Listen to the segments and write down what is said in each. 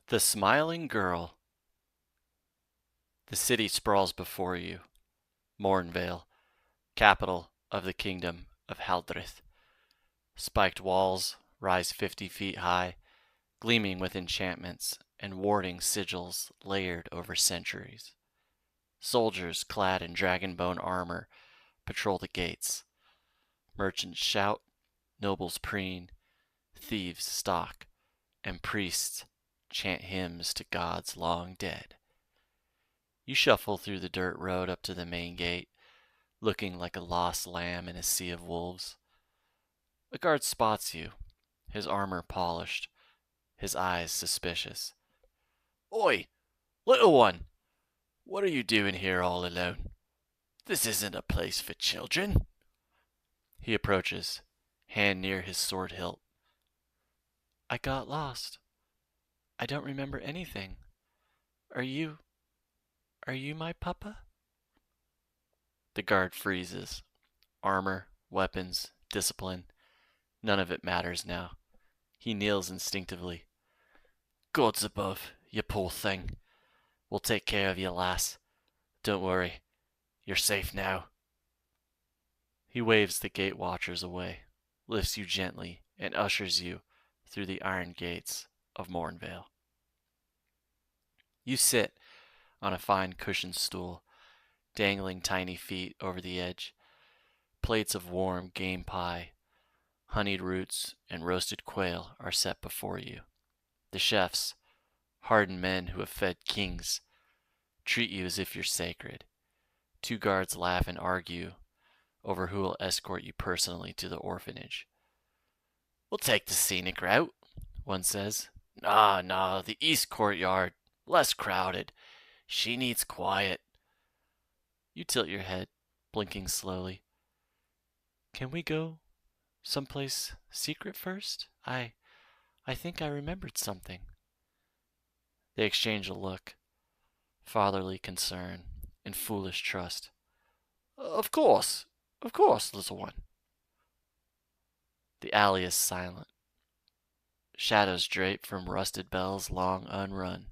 The Smiling Girl. The city sprawls before you, Mournvale, capital of the kingdom of Haldrith. Spiked walls rise 50 feet high, gleaming with enchantments and warding sigils layered over centuries. Soldiers clad in dragonbone armor patrol the gates. Merchants shout, nobles preen, thieves stalk, and priests chant hymns to gods long dead. You shuffle through the dirt road up to the main gate, looking like a lost lamb in a sea of wolves. A guard spots you, his armor polished, his eyes suspicious. Oi, little one! What are you doing here all alone? This isn't a place for children. He approaches, hand near his sword hilt. I got lost. I don't remember anything. Are you my papa? The guard freezes. Armor, weapons, discipline, none of it matters now. He kneels instinctively. Gods above, you poor thing. We'll take care of you, lass. Don't worry. You're safe now. He waves the gate watchers away, lifts you gently, and ushers you through the iron gates of Mournvale. You sit on a fine cushioned stool, dangling tiny feet over the edge. Plates of warm game pie, honeyed roots, and roasted quail are set before you. The chefs, hardened men who have fed kings, treat you as if you're sacred. Two guards laugh and argue over who will escort you personally to the orphanage. We'll take the scenic route, one says. Nah, the east courtyard, less crowded. She needs quiet. You tilt your head, blinking slowly. Can we go someplace secret first? I think I remembered something. They exchange a look, fatherly concern and foolish trust. Of course, little one. The alley is silent. Shadows drape from rusted bells long unrun.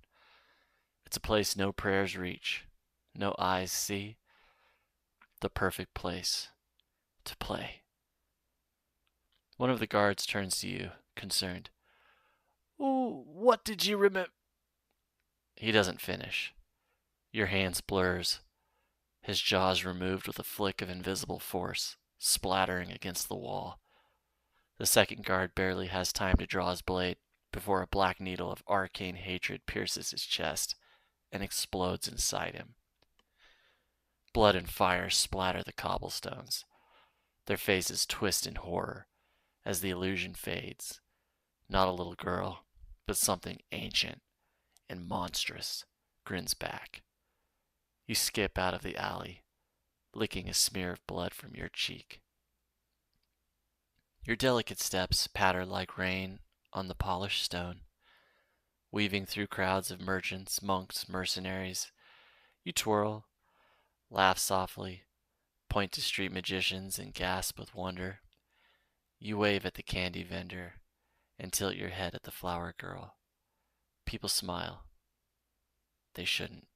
It's a place no prayers reach, no eyes see. The perfect place to play. One of the guards turns to you, concerned. Oh, what did you remember? He doesn't finish. Your hands blurs, his jaws removed with a flick of invisible force, splattering against the wall. The second guard barely has time to draw his blade before a black needle of arcane hatred pierces his chest and explodes inside him. Blood and fire splatter the cobblestones. Their faces twist in horror as the illusion fades. Not a little girl, but something ancient and monstrous grins back. You skip out of the alley, licking a smear of blood from your cheek. Your delicate steps patter like rain on the polished stone. Weaving through crowds of merchants, monks, mercenaries, you twirl, laugh softly, point to street magicians, and gasp with wonder. You wave at the candy vendor and tilt your head at the flower girl. People smile. They shouldn't.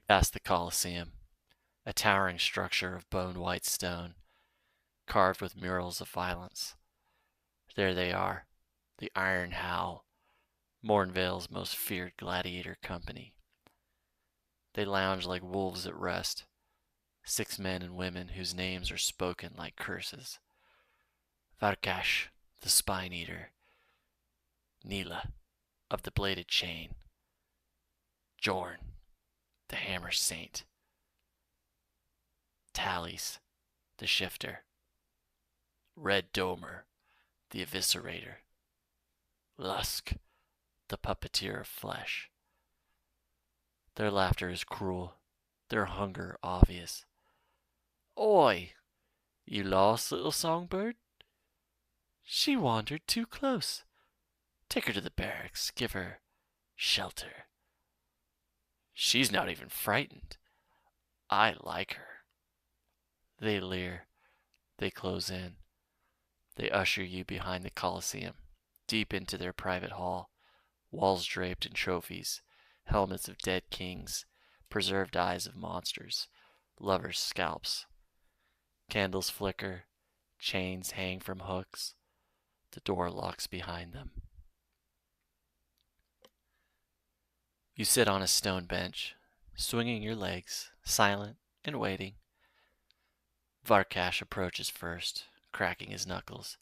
Past the Colosseum, a towering structure of bone-white stone, carved with murals of violence. There they are, the Iron Howl, Mournvale's most feared gladiator company. They lounge like wolves at rest, 6 men and women whose names are spoken like curses. Varkash, the Spine Eater. Nila, of the Bladed Chain. Jorn, the Hammer Saint. Tallies, the Shifter. Red Domer, the Eviscerator. Lusk, the Puppeteer of Flesh. Their laughter is cruel, their hunger obvious. Oi, you lost, little songbird? She wandered too close. Take her to the barracks, give her shelter. She's not even frightened. I like her. They leer. They close in. They usher you behind the Colosseum, deep into their private hall, walls draped in trophies, helmets of dead kings, preserved eyes of monsters, lovers' scalps. Candles flicker, chains hang from hooks. The door locks behind them. You sit on a stone bench, swinging your legs, silent and waiting. Varkash approaches first, cracking his knuckles.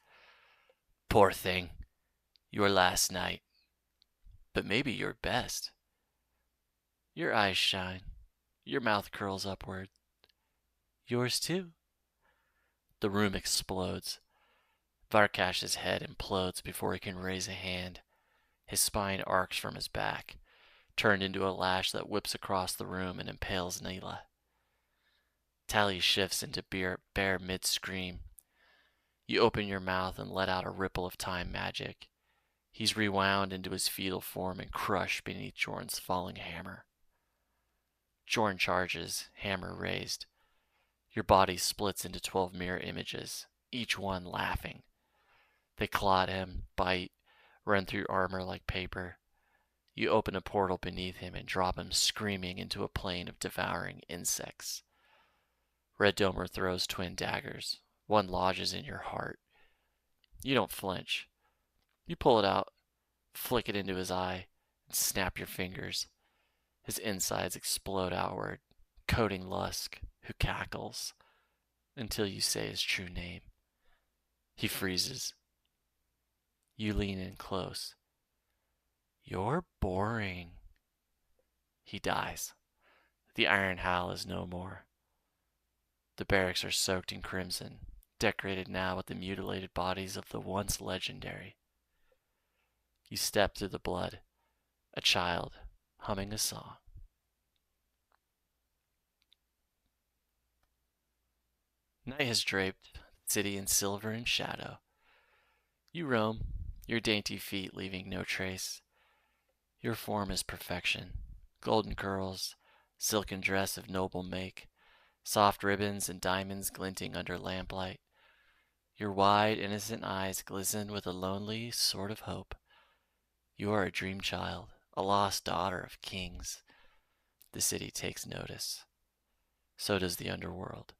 Poor thing, your last night, but maybe your best. Your eyes shine, your mouth curls upward. Yours too. The room explodes. Varkash's head implodes before he can raise a hand. His spine arcs from his back, turned into a lash that whips across the room and impales Neela. Tally shifts into bare mid-scream. You open your mouth and let out a ripple of time magic. He's rewound into his fetal form and crushed beneath Jorn's falling hammer. Jorn charges, hammer raised. Your body splits into 12 mirror images, each one laughing. They claw at him, bite, run through armor like paper. You open a portal beneath him and drop him screaming into a plane of devouring insects. Red Domer throws twin daggers. One lodges in your heart. You don't flinch. You pull it out, flick it into his eye, and snap your fingers. His insides explode outward, coating Lusk, who cackles, until you say his true name. He freezes. You lean in close. You're boring. He dies. The Iron Howl is no more. The barracks are soaked in crimson, decorated now with the mutilated bodies of the once legendary. You step through the blood, a child humming a song. Night has draped the city in silver and shadow. You roam, your dainty feet leaving no trace. Your form is perfection. Golden curls, silken dress of noble make, soft ribbons and diamonds glinting under lamplight. Your wide, innocent eyes glisten with a lonely sort of hope. You are a dream child, a lost daughter of kings. The city takes notice. So does the underworld.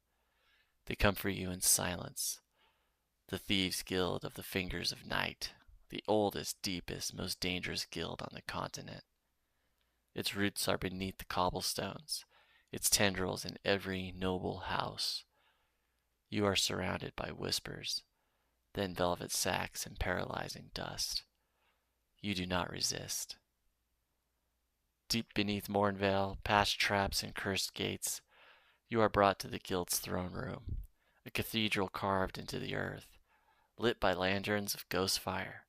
They come for you in silence. The Thieves' Guild of the Fingers of Night, the oldest, deepest, most dangerous guild on the continent. Its roots are beneath the cobblestones, its tendrils in every noble house. You are surrounded by whispers, then velvet sacks and paralyzing dust. You do not resist. Deep beneath Mournvale, past traps and cursed gates, you are brought to the guild's throne room, a cathedral carved into the earth, lit by lanterns of ghost fire.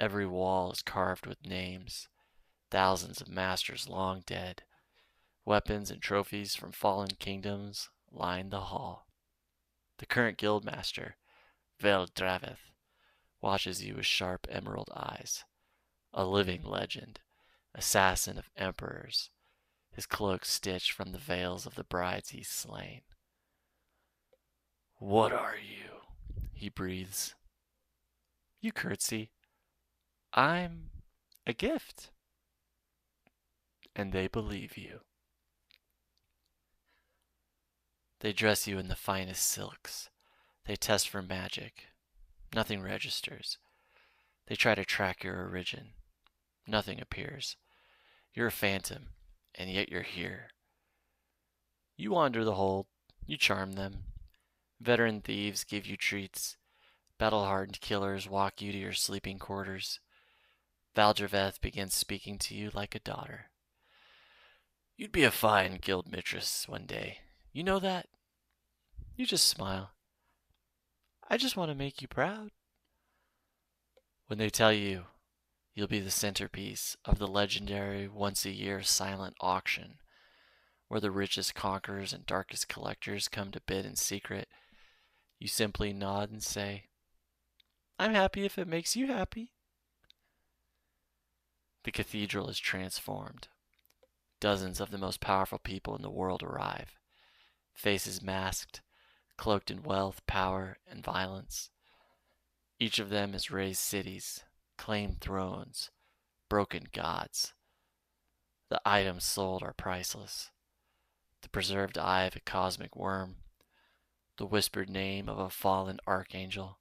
Every wall is carved with names, thousands of masters long dead. Weapons and trophies from fallen kingdoms line the hall. The current guildmaster, Draveth, watches you with sharp emerald eyes. A living legend, assassin of emperors, his cloak stitched from the veils of the brides he's slain. What are you? He breathes. You curtsy. I'm a gift. And they believe you. They dress you in the finest silks. They test for magic. Nothing registers. They try to track your origin. Nothing appears. You're a phantom, and yet you're here. You wander the hold. You charm them. Veteran thieves give you treats. Battle-hardened killers walk you to your sleeping quarters. Valdraveth begins speaking to you like a daughter. You'd be a fine guild mistress one day. You know that? You just smile. I just want to make you proud. When they tell you you'll be the centerpiece of the legendary once-a-year silent auction, where the richest conquerors and darkest collectors come to bid in secret, you simply nod and say, I'm happy if it makes you happy. The cathedral is transformed. Dozens of the most powerful people in the world arrive, faces masked, cloaked in wealth, power, and violence. Each of them has raised cities, claimed thrones, broken gods. The items sold are priceless. The preserved eye of a cosmic worm, the whispered name of a fallen archangel,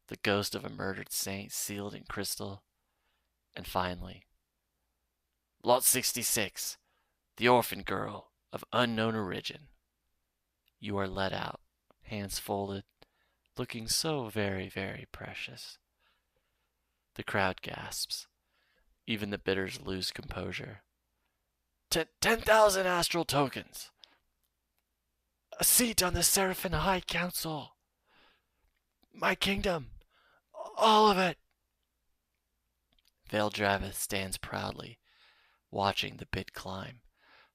the ghost of a murdered saint sealed in crystal, and finally, Lot 66, the orphan girl of unknown origin. You are let out, hands folded, looking so very, very precious. The crowd gasps. Even the bidders lose composure. 10,000 astral tokens. A seat on the Seraphim High Council. My kingdom. All of it. Veldravith stands proudly, watching the bid climb,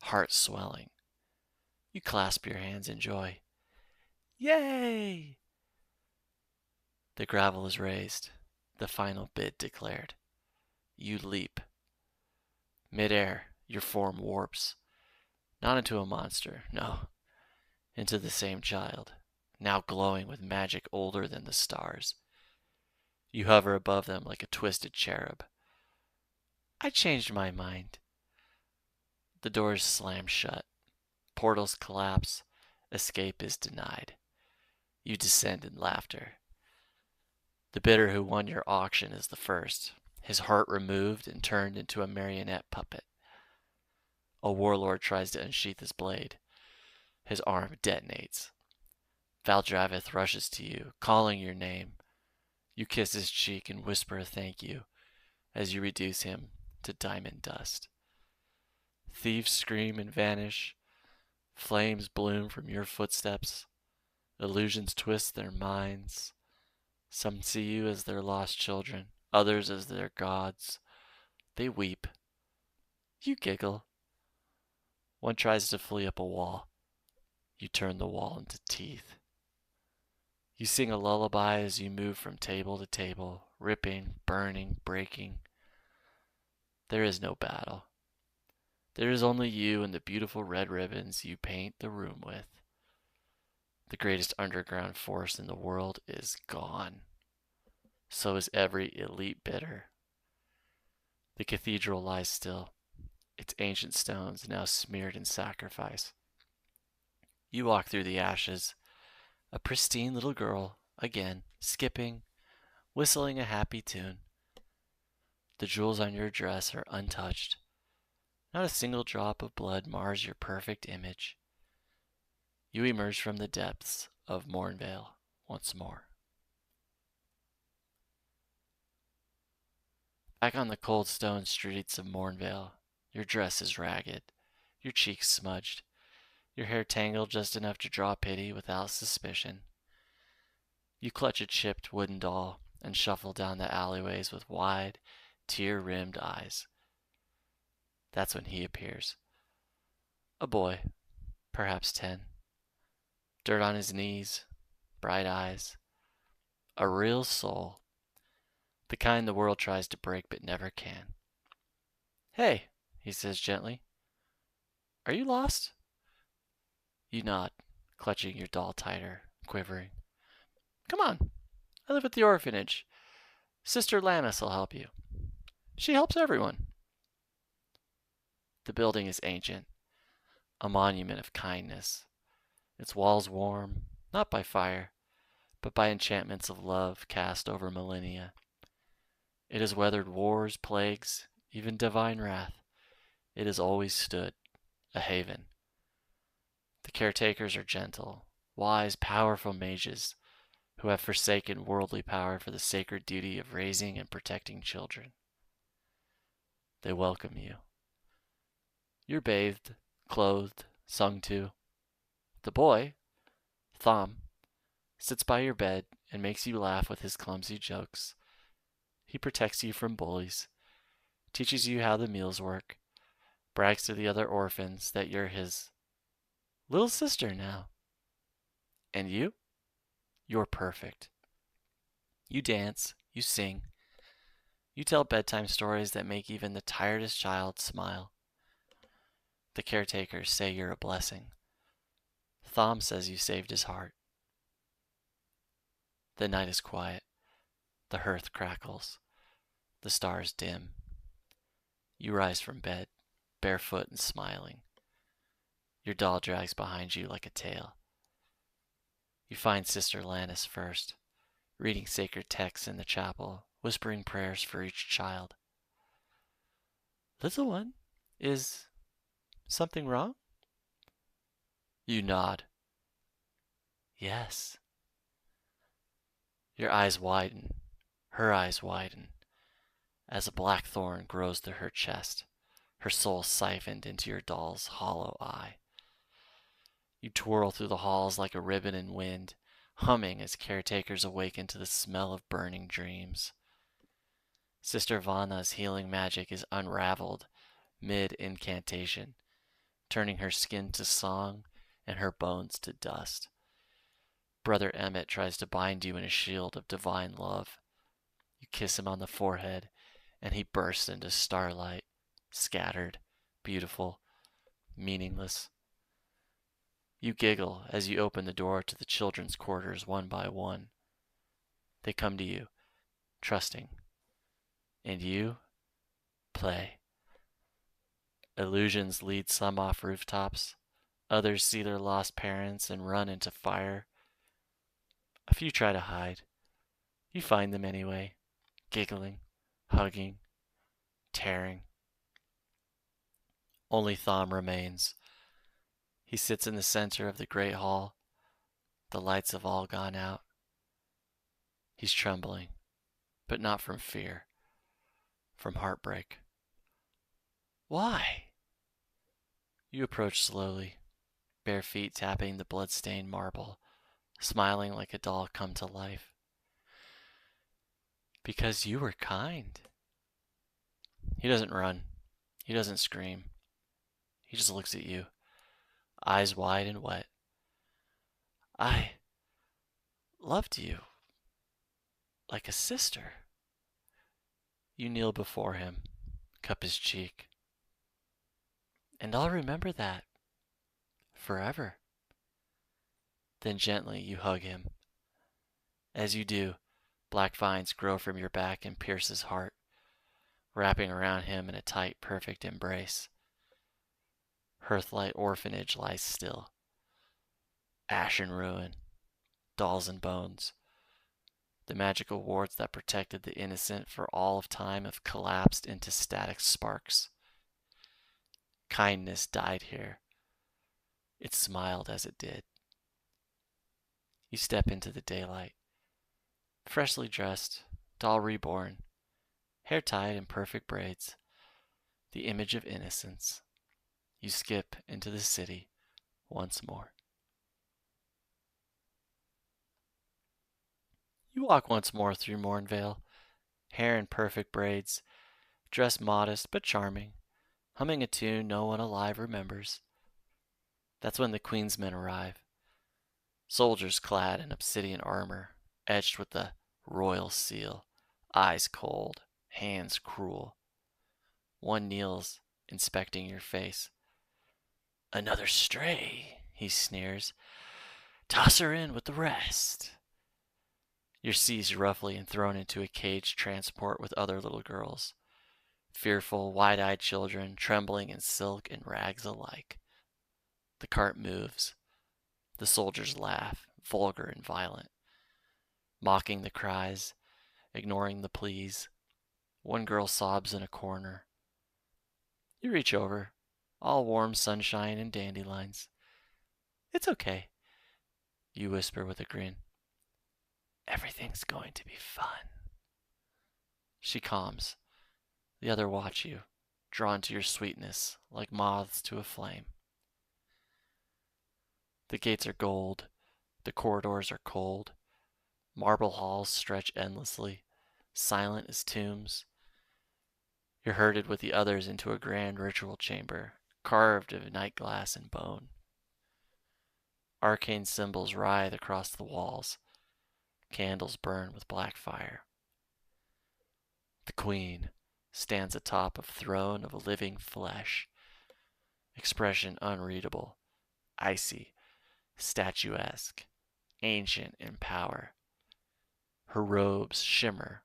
heart swelling. You clasp your hands in joy. Yay! The gravel is raised, the final bid declared. You leap. Mid-air, your form warps. Not into a monster, no. Into the same child, now glowing with magic older than the stars. You hover above them like a twisted cherub. I changed my mind. The doors slam shut. Portals collapse. Escape is denied. You descend in laughter. The bidder who won your auction is the first, his heart removed and turned into a marionette puppet. A warlord tries to unsheath his blade. His arm detonates. Veldravith rushes to you, calling your name. You kiss his cheek and whisper a thank you as you reduce him to diamond dust. Thieves scream and vanish. Flames bloom from your footsteps. Illusions twist their minds. Some see you as their lost children, others as their gods. They weep. You giggle. One tries to flee up a wall. You turn the wall into teeth. You sing a lullaby as you move from table to table, ripping, burning, breaking. There is no battle. There is only you and the beautiful red ribbons you paint the room with. The greatest underground force in the world is gone. So is every elite bidder. The cathedral lies still, its ancient stones now smeared in sacrifice. You walk through the ashes, a pristine little girl, again, skipping, whistling a happy tune. The jewels on your dress are untouched. Not a single drop of blood mars your perfect image. You emerge from the depths of Mournvale once more. Back on the cold stone streets of Mournvale, your dress is ragged, your cheeks smudged, your hair tangled just enough to draw pity without suspicion. You clutch a chipped wooden doll and shuffle down the alleyways with wide, tear-rimmed eyes. That's when he appears. A boy, perhaps 10. Dirt on his knees, bright eyes. A real soul. The kind the world tries to break but never can. Hey, he says gently. Are you lost? You nod, clutching your doll tighter, quivering. Come on, I live at the orphanage. Sister Lannis will help you. She helps everyone. The building is ancient, a monument of kindness. Its walls warm, not by fire, but by enchantments of love cast over millennia. It has weathered wars, plagues, even divine wrath. It has always stood, a haven. The caretakers are gentle, wise, powerful mages who have forsaken worldly power for the sacred duty of raising and protecting children. They welcome you. You're bathed, clothed, sung to. The boy, Thom, sits by your bed and makes you laugh with his clumsy jokes. He protects you from bullies, teaches you how the meals work, brags to the other orphans that you're his little sister now. And you? You're perfect. You dance, you sing, you tell bedtime stories that make even the tiredest child smile. The caretakers say you're a blessing. Thom says you saved his heart. The night is quiet. The hearth crackles. The stars dim. You rise from bed, barefoot and smiling. Your doll drags behind you like a tail. You find Sister Lannis first, reading sacred texts in the chapel, whispering prayers for each child. Little one, is something wrong? You nod. Yes. Your eyes widen. Her eyes widen. As a black thorn grows through her chest, her soul siphoned into your doll's hollow eye. You twirl through the halls like a ribbon in wind, humming as caretakers awaken to the smell of burning dreams. Sister Vanna's healing magic is unraveled mid-incantation, turning her skin to song and her bones to dust. Brother Emmett tries to bind you in a shield of divine love. You kiss him on the forehead, and he bursts into starlight, scattered, beautiful, meaningless. You giggle as you open the door to the children's quarters one by one. They come to you, trusting. And you play. Illusions lead some off rooftops. Others see their lost parents and run into fire. A few try to hide. You find them anyway, giggling, hugging, tearing. Only Thom remains. He sits in the center of the great hall. The lights have all gone out. He's trembling, but not from fear, from heartbreak. Why? You approach slowly, bare feet tapping the blood-stained marble, smiling like a doll come to life. Because you were kind. He doesn't run. He doesn't scream. He just looks at you, eyes wide and wet. I loved you like a sister. You kneel before him, cup his cheek. And I'll remember that forever. Then gently you hug him. As you do, black vines grow from your back and pierce his heart, wrapping around him in a tight, perfect embrace. Hearthlight Orphanage lies still. Ash and ruin, dolls and bones. The magical wards that protected the innocent for all of time have collapsed into static sparks. Kindness died here. It smiled as it did. You step into the daylight. Freshly dressed, doll reborn, hair tied in perfect braids, the image of innocence. You skip into the city once more. You walk once more through Mournvale, hair in perfect braids, dressed modest but charming, humming a tune no one alive remembers. That's when the Queen's men arrive. Soldiers clad in obsidian armor, etched with the royal seal, eyes cold, hands cruel. One kneels, inspecting your face. Another stray, he sneers. Toss her in with the rest. You're seized roughly and thrown into a caged transport with other little girls. Fearful, wide-eyed children, trembling in silk and rags alike. The cart moves. The soldiers laugh, vulgar and violent, mocking the cries, ignoring the pleas. One girl sobs in a corner. You reach over, all warm sunshine and dandelions. It's okay, you whisper with a grin. Everything's going to be fun. She calms. The other watch you, drawn to your sweetness like moths to a flame. The gates are gold. The corridors are cold. Marble halls stretch endlessly, silent as tombs. You're herded with the others into a grand ritual chamber, carved of night glass and bone. Arcane symbols writhe across the walls. Candles burn with black fire. The Queen stands atop a throne of living flesh, expression unreadable, icy, statuesque, ancient in power. Her robes shimmer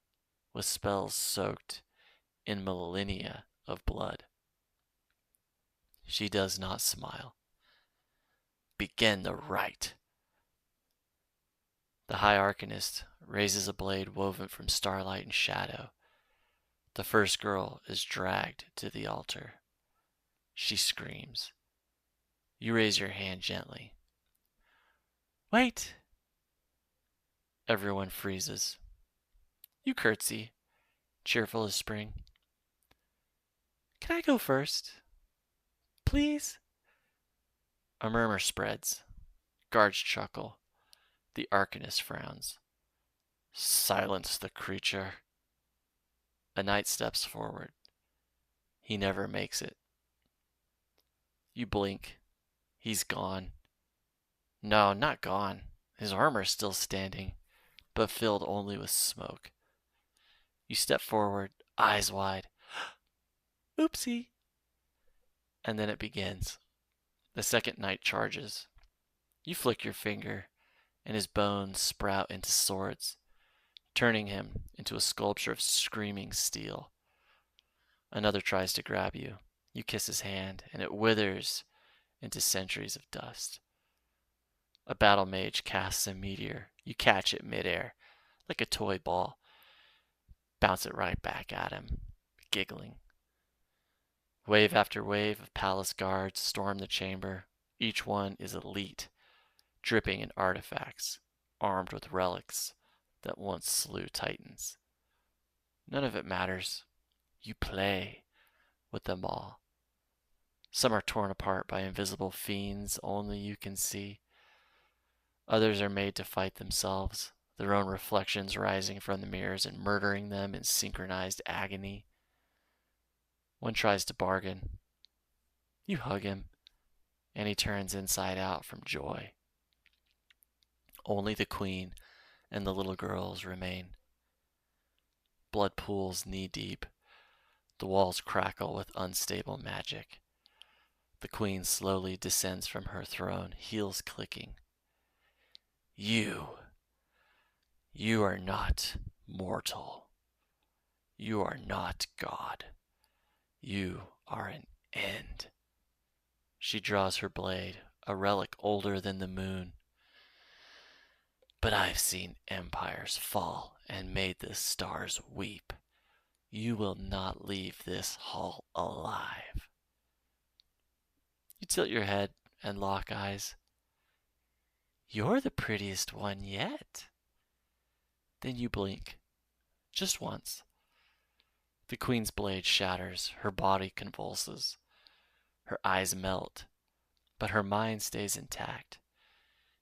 with spells soaked in millennia of blood. She does not smile. Begin the rite. The High Arcanist raises a blade woven from starlight and shadow. The first girl is dragged to the altar. She screams. You raise your hand gently. Wait! Everyone freezes. You curtsy, cheerful as spring. Can I go first? Please? A murmur spreads. Guards chuckle. The Arcanist frowns. Silence the creature. A knight steps forward. He never makes it. You blink. He's gone. No, not gone. His armor's still standing, but filled only with smoke. You step forward, eyes wide. Oopsie. And then it begins. The second knight charges. You flick your finger, and his bones sprout into swords, turning him into a sculpture of screaming steel. Another tries to grab you. You kiss his hand, and it withers into centuries of dust. A battle mage casts a meteor. You catch it midair, like a toy ball. Bounce it right back at him, giggling. Wave after wave of palace guards storm the chamber. Each one is elite, dripping in artifacts, armed with relics that once slew titans. None of it matters. You play with them all. Some are torn apart by invisible fiends only you can see. Others are made to fight themselves, their own reflections rising from the mirrors and murdering them in synchronized agony. One tries to bargain. You hug him, and he turns inside out from joy. Only the queen and the little girls remain. Blood pools knee deep. The walls crackle with unstable magic. The queen slowly descends from her throne, heels clicking. You are not mortal. You are not God. You are an end. She draws her blade, a relic older than the moon. But I've seen empires fall and made the stars weep. You will not leave this hall alive. You tilt your head and lock eyes. You're the prettiest one yet. Then you blink. Just once. The queen's blade shatters. Her body convulses. Her eyes melt. But her mind stays intact.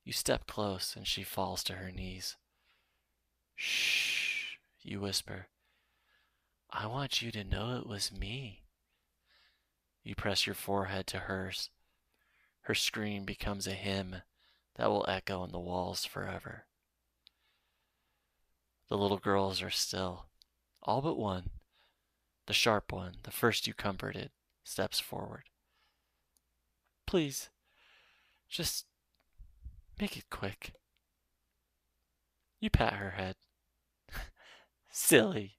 You step close and she falls to her knees. Shh, you whisper. I want you to know it was me. You press your forehead to hers. Her scream becomes a hymn that will echo in the walls forever. The little girls are still. All but one, the sharp one, the first you comforted, steps forward. Please, just make it quick. You pat her head. Silly.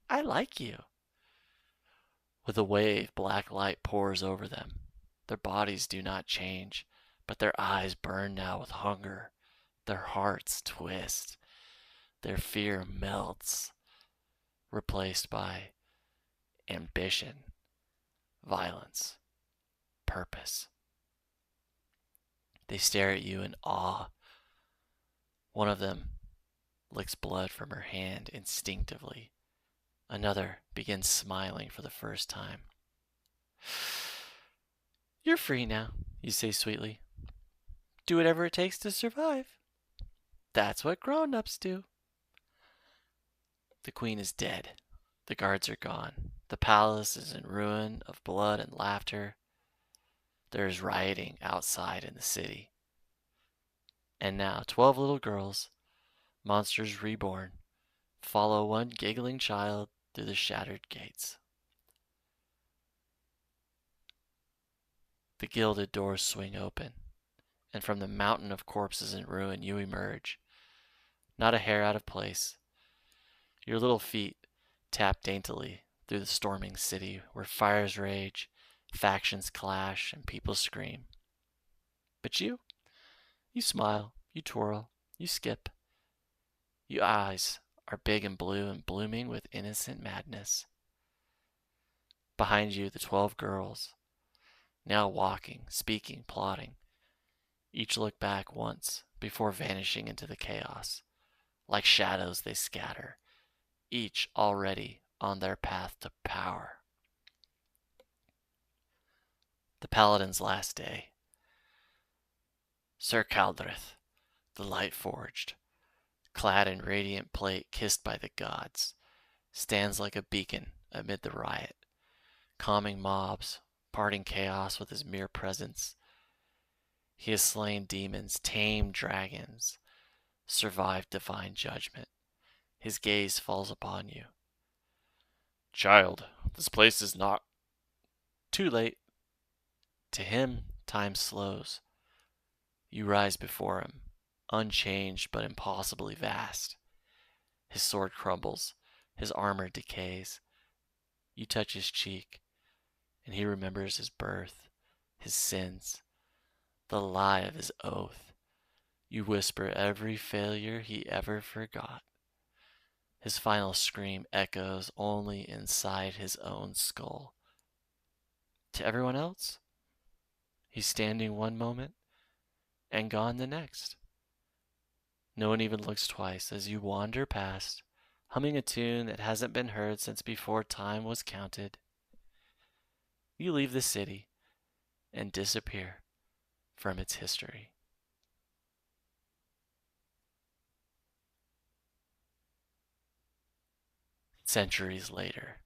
I like you. With a wave, black light pours over them. Their bodies do not change, but their eyes burn now with hunger. Their hearts twist. Their fear melts, replaced by ambition, violence, purpose. They stare at you in awe. One of them licks blood from her hand instinctively. Another begins smiling for the first time. You're free now, you say sweetly. Do whatever it takes to survive. That's what grown-ups do. The queen is dead. The guards are gone. The palace is in ruin of blood and laughter. There is rioting outside in the city. And now 12 little girls, monsters reborn, follow one giggling child through the shattered gates. The gilded doors swing open, and from the mountain of corpses in ruin you emerge. not a hair out of place. Your little feet tap daintily through the storming city where fires rage, factions clash, and people scream. But you smile, you twirl, you skip. Your eyes are big and blue and blooming with innocent madness. Behind you, the 12 girls, now walking, speaking, plotting. Each look back once before vanishing into the chaos. Like shadows, they scatter, each already on their path to power. The paladin's last day. Sir Caldrith, the light forged, clad in radiant plate kissed by the gods, stands like a beacon amid the riot, calming mobs, parting chaos with his mere presence. He has slain demons, tamed dragons, survived divine judgment. His gaze falls upon you. Child, this place is not too late. To him, time slows. You rise before him, unchanged but impossibly vast. His sword crumbles, his armor decays. You touch his cheek, and he remembers his birth, his sins, the lie of his oath. You whisper every failure he ever forgot. His final scream echoes only inside his own skull. To everyone else, he's standing one moment and gone the next. No one even looks twice as you wander past, humming a tune that hasn't been heard since before time was counted. You leave the city and disappear from its history. Centuries later,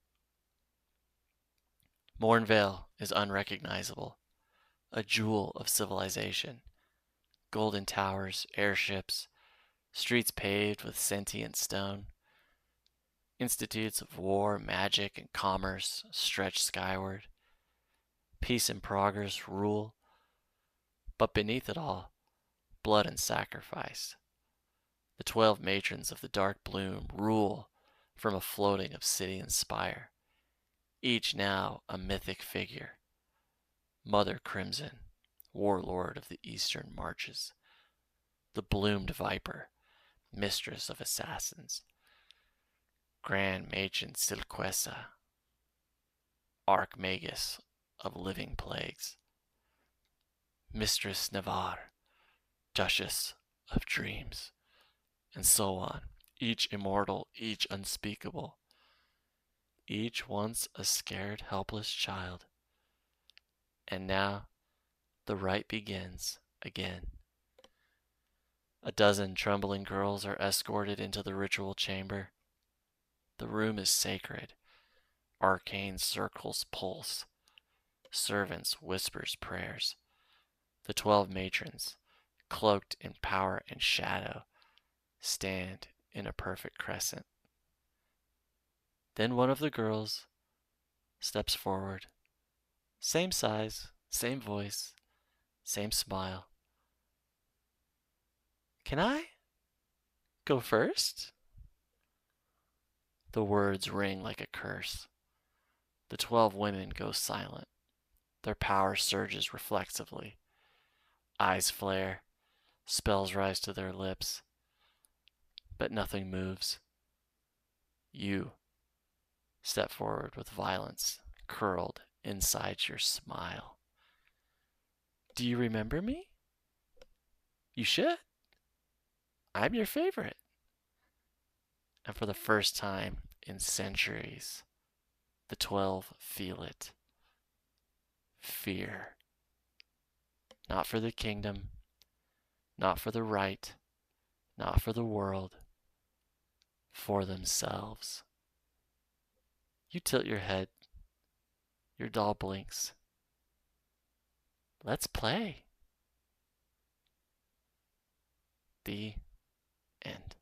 Mournvale is unrecognizable, a jewel of civilization. Golden towers, airships, streets paved with sentient stone. Institutes of war, magic, and commerce stretch skyward. Peace and progress rule, but beneath it all, blood and sacrifice. The 12 matrons of the dark bloom rule from a floating obsidian spire, each now a mythic figure. Mother Crimson, warlord of the eastern marches. The bloomed viper, mistress of assassins. Grand Matron Silquessa, archmagus of living plagues. Mistress Navarre, duchess of dreams. And so on, each immortal, each unspeakable. Each once a scared, helpless child. And now the rite begins again. A dozen trembling girls are escorted into the ritual chamber. The room is sacred. Arcane circles pulse. Servants whispers prayers. The 12 matrons, cloaked in power and shadow, stand in a perfect crescent. Then one of the girls steps forward. Same size, same voice, same smile. Can I go first? The words ring like a curse. The 12 women go silent. Their power surges reflexively. Eyes flare. Spells rise to their lips. But nothing moves. You step forward with violence curled inside your smile. Do you remember me? You should. I'm your favorite. And for the first time in centuries, the 12 feel it. Fear. Not for the kingdom, not for the right, not for the world, for themselves. You tilt your head. Your doll blinks. Let's play. The end.